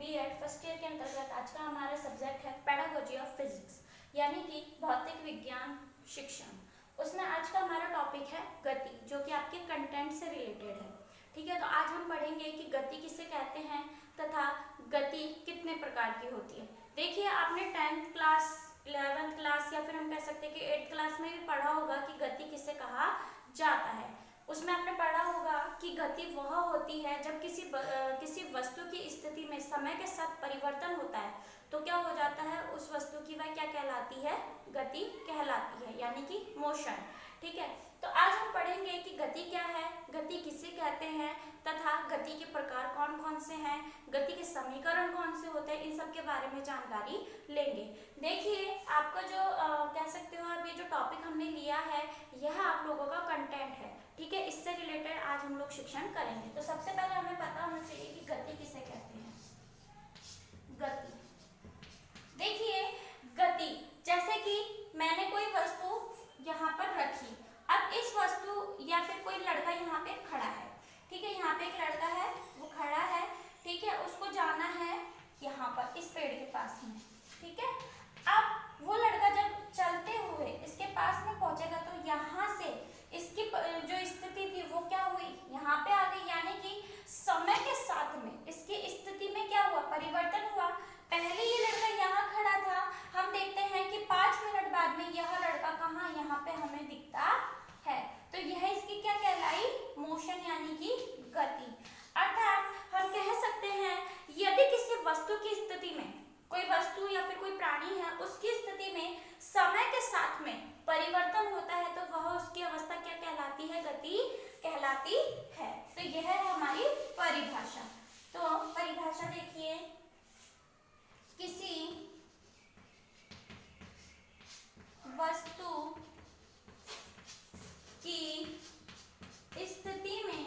BEd first year के अंतर्गत आज का हमारा सब्जेक्ट है पेडागोजी ऑफ फिजिक्स, यानी कि भौतिक विज्ञान शिक्षण। उसमें आज का हमारा टॉपिक है गति, जो कि आपके कंटेंट से रिलेटेड है। ठीक है, तो आज हम पढ़ेंगे कि गति किसे कहते हैं तथा गति कितने प्रकार की होती है। देखिए, आपने 10th क्लास, 11th क्लास या फिर हम कह सकते हैं कि 8th क्लास में भी पढ़ा होगा कि गति किसे कहा जाता है। उसमें आपने पढ़ा होगा कि गति वह होती है जब किसी वस्तु की स्थिति में समय के साथ परिवर्तन होता है तो क्या हो जाता है, उस वस्तु की वह क्या कहलाती है, गति कहलाती है, यानी कि मोशन। ठीक है, तो आज हम पढ़ेंगे कि गति क्या है, गति किसे कहते हैं तथा गति के प्रकार कौन कौन से हैं, गति के समीकरण कौन से होते हैं, इन सब के बारे में जानकारी लेंगे। देखिए, आपका जो कह सकते हो अभी जो टॉपिक हमने लिया है यह आप लोगों का कंटेंट है। ठीक है, इससे रिलेटेड आज हम लोग शिक्षण करेंगे। तो सबसे पहले हमें पता होना चाहिए कि गति किसे कहते हैं। गति, देखिए गति, जैसे कि मैंने कोई वस्तु यहाँ पर रखी, अब इस वस्तु या फिर कोई लड़का यहाँ पे खड़ा है। ठीक है, यहाँ पे एक लड़का है, वो खड़ा है। ठीक है, उसको जाना है यहाँ पर इस पेड़ के पास में। ठीक है, अब वो लड़का जब चलते हुए इसके पास में पहुंचेगा तो यहाँ से इसकी जो स्थिति थी वो क्या हुई, यहाँ पे आ गई, यानी कि समय के साथ में इसकी स्थिति में क्या हुआ, परिवर्तन हुआ। पहले ये लड़का यहाँ खड़ा था, हम देखते हैं कि 5 मिनट बाद में यह लड़का कहाँ, यहाँ पे हमें दिखता है। तो यह इसकी क्या कहलाई, मोशन, यानी कि गति। अर्थात हम कह सकते हैं यदि किसी वस्तु की स्थिति में, कोई वस्तु या फिर कोई प्राणी है, उसकी स्थिति में समय के साथ में परिवर्तन होता है तो वह उसकी अवस्था क्या कहलाती है, गति कहलाती है। तो यह है हमारी परिभाषा। तो परिभाषा देखिए, किसी वस्तु की स्थिति में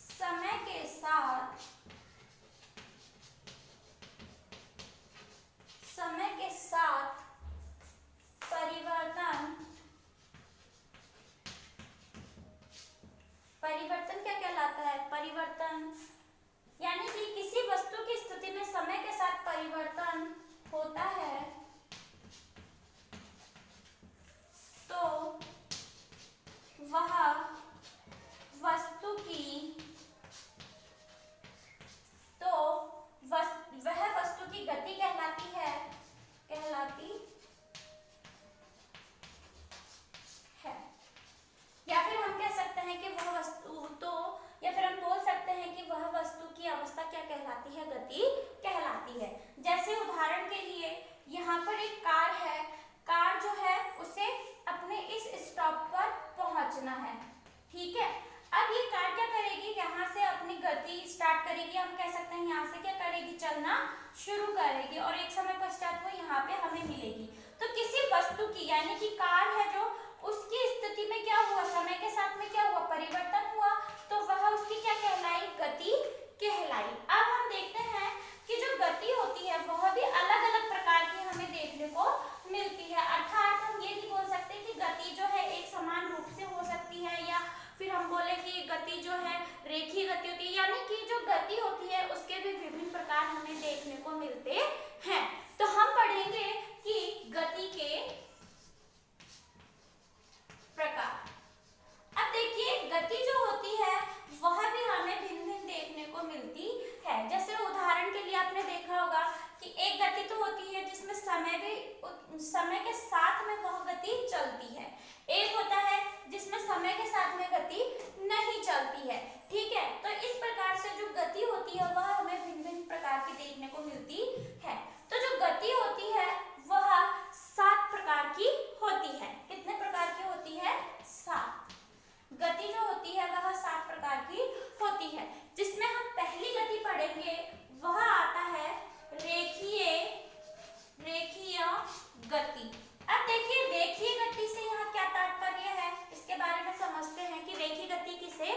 समय के साथ परिवर्तन क्या कहलाता है, परिवर्तन यानी कि किसी वस्तु की स्थिति में समय के साथ परिवर्तन होता है तो वह वस्तु की गति कहलाती है, या फिर हम कह सकते हैं कि वह वस्तु तो, या फिर हम बोल सकते हैं कि वह वस्तु की अवस्था क्या कहलाती है, गति कहलाती है। जैसे उदाहरण के लिए यहाँ पर एक कार है, कार जो है उसे अपने इस स्टॉप पर पहुंचना है। ठीक है, अब ये कार क्या करेगी, यहाँ से अपनी गति स्टार्ट करेगी, हम कह सकते हैं यहाँ से क्या करेगी, चलना शुरू करेगी और एक समय पश्चात वो यहाँ पे हमें मिलेगी। तो किसी वस्तु की, यानी कि कार है जो, उसकी स्थिति में क्या हुआ, समय के साथ में क्या हुआ, परिवर्तन हुआ, तो वह उसकी क्या कहलाई, गति कहलाई। अब हम देखते हैं कि जो गति होती है वह भी अलग अलग प्रकार की हमें देखने को मिलती है। अर्थात हम ये नहीं बोल सकते कि गति जो है एक समान रूप से हो सकती है, या फिर हम बोले कि गति जो है रेखीय गति होती है, यानी कि जो गति होती है उसके भी विभिन्न प्रकार हमें देखने को मिलते हैं। तो हम पढ़ेंगे कि गति के प्रकार। अब देखिए, गति जो होती है वह भी हमें भिन्न भिन्न देखने को मिलती है। जैसे उदाहरण के लिए आपने देखा होगा कि एक गति तो होती है जिसमें समय के साथ में वह गति चलती है, एक होता है जिसमें समय के साथ में गति नहीं चलती है। ठीक है, तो इस प्रकार से जो गति होती है वह हमें भिन्न भिन्न प्रकार की देखने को मिलती है। तो जो गति होती है वह 7 प्रकार की होती है। कितने प्रकार की होती है, 7। गति जो होती है वह 7 प्रकार की होती है, जिसमें हम पहली गति पढ़ेंगे वह आता है रेखीय गति। अब देखिए, रेखीय गति से यहाँ क्या तात्पर्य है, इसके बारे में समझते हैं कि रेखीय गति किसे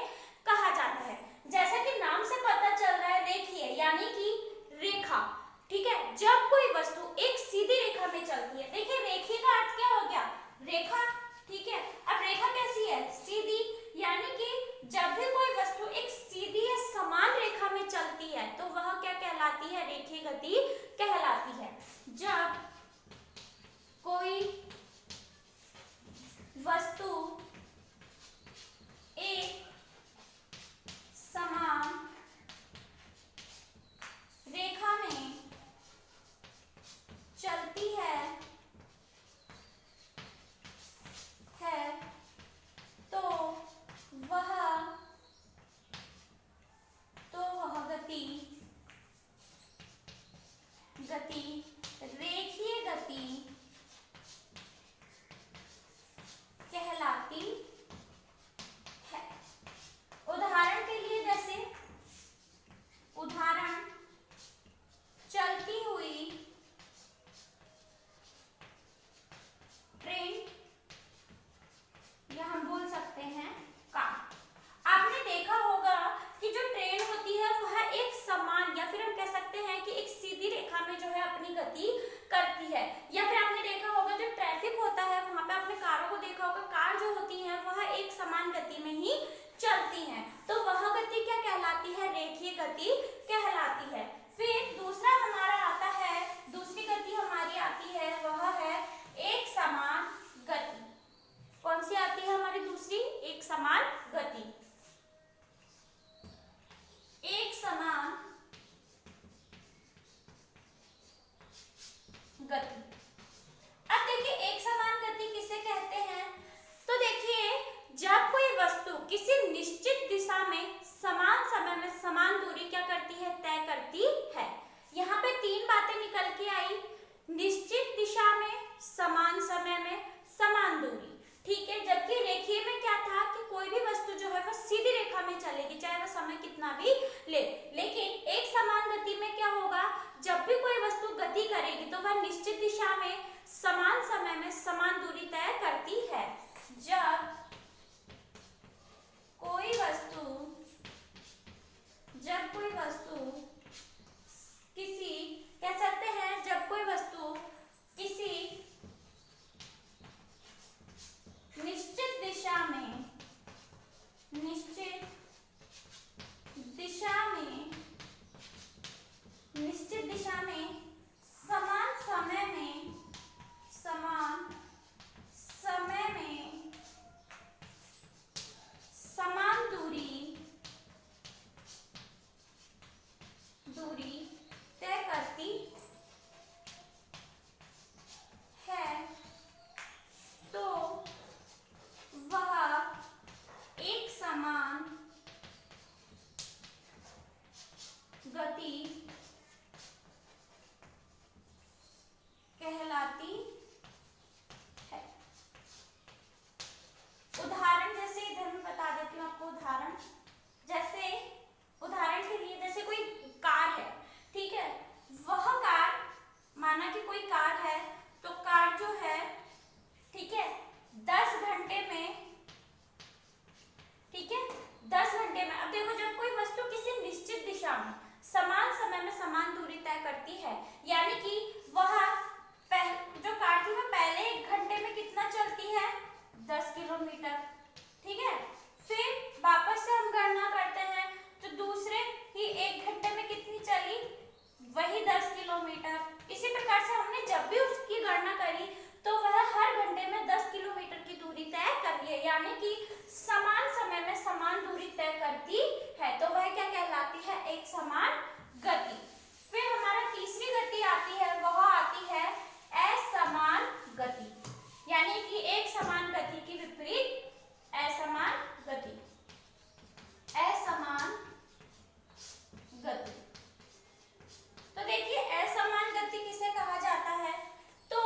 कहा जाता है। जैसा कि नाम से पता चल रहा है, रेखीय यानी कि रेखा। ठीक है, जब कोई वस्तु एक सीधी रेखा में चलती है, देखिए रेखीय का अर्थ क्या हो गया, रेखा। ठीक है, अब रेखा कैसी है, सीधी, यानी कि जब भी कोई गति कहलाती है। फिर दूसरा हमारा आता है, दूसरी गति हमारी आती है, वह है एक समान गति। कौन सी आती है हमारी दूसरी? एक समान गति। एक समान गति। अब देखिए एक समान गति किसे कहते हैं? तो देखिए जब कोई वस्तु किसी निश्चित दिशा में समान समय में समान दूरी क्या करती है? तय करती है। यहाँ पे तीन बातें निकल के आई, निश्चित दिशा में, समान समय में, समान दूरी। ठीक है, जबकि रेखीय में क्या था कि कोई भी वस्तु जो है वह सीधी रेखा में चलेगी, चाहे वह समय कितना भी ले। लेकिन एक समान गति में क्या होगा? जब भी कोई वस्तु गति करेगी तो वह निश्चित दिशा में समान समय में समान दूरी तय करती है। जब कोई वस्तु किसी, कह सकते हैं जब कोई वस्तु किसी निश्चित दिशा में समान समय में समान दूरी तय करती है तो वह एक समान गति कहलाती है। उदाहरण जैसे इधर मैं बता देती हूँ आपको उदाहरण। जैसे उदाहरण के लिए जैसे कोई कार है, ठीक है, वह कार, माना कि कोई कार है तो कार जो है, ठीक है, 10 घंटे में, ठीक है, 10 घंटे में। अब देखो जब कोई वस्तु किसी निश्चित दिशा में समान समय में समान दूरी तय करती है, यानी कि वह जो कार थी वह पहले 1 घंटे में कितना चलती है? 10 किलोमीटर, ठीक है। फिर वापस से हम गणना करते हैं तो दूसरे ही 1 घंटे में कितनी चली? वही 10 किलोमीटर। इसी प्रकार से हमने जब भी उसकी गणना करी तो वह हर घंटे में 10 किलोमीटर की दूरी तय कर रही है, यानी कि समान समय में समान दूरी तय करती है, तो वह क्या कहलाती है? एक समान गति। फिर हमारा तीसरी गति आती है, वह आती है असमान गति, यानी कि एक समान गति के विपरीत असमान गति। असमान गति, तो देखिए असमान गति किसे कहा जाता है? तो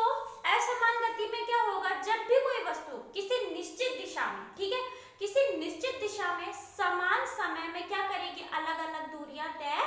असमान गति में क्या होगा? जब भी कोई वस्तु किसी निश्चित दिशा में, ठीक है, किसी निश्चित दिशा में समान समय में क्या करेगी? अलग अलग दूरियां तय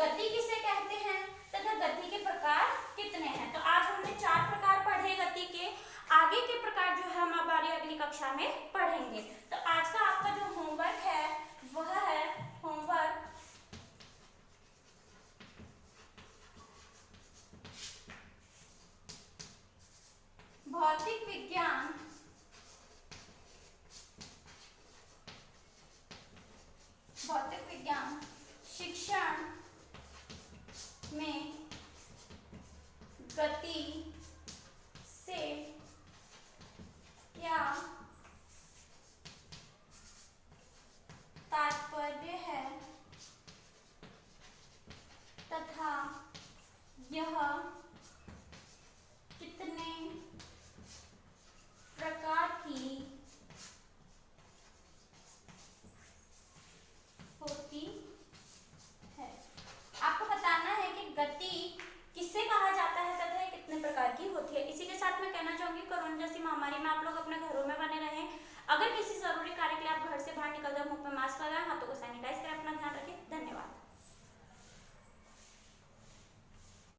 गति किसे कहते हैं तथा गति के प्रकार कितने हैं। तो आज हमने 4 प्रकार पढ़े गति के। आगे के प्रकार जो है हम हमारी अगली कक्षा में पढ़ेंगे। तो आज का आपका जो होमवर्क है वह है होमवर्क भौतिक विज्ञान शिक्षण में गति से क्या तात्पर्य है तथा यह कितने प्रकार की होती है। आपको बताना है कि गति किसे कहा जाता है तथा ये कितने प्रकार की होती है। इसी के साथ मैं कहना चाहूंगी कोरोना जैसी महामारी में आप लोग अपने घरों में बने रहें। अगर किसी जरूरी कार्य के लिए आप घर से बाहर निकल जाए मुंह पे मास्क लगाएं, हाथों को सैनिटाइज करें, अपना ध्यान रखें।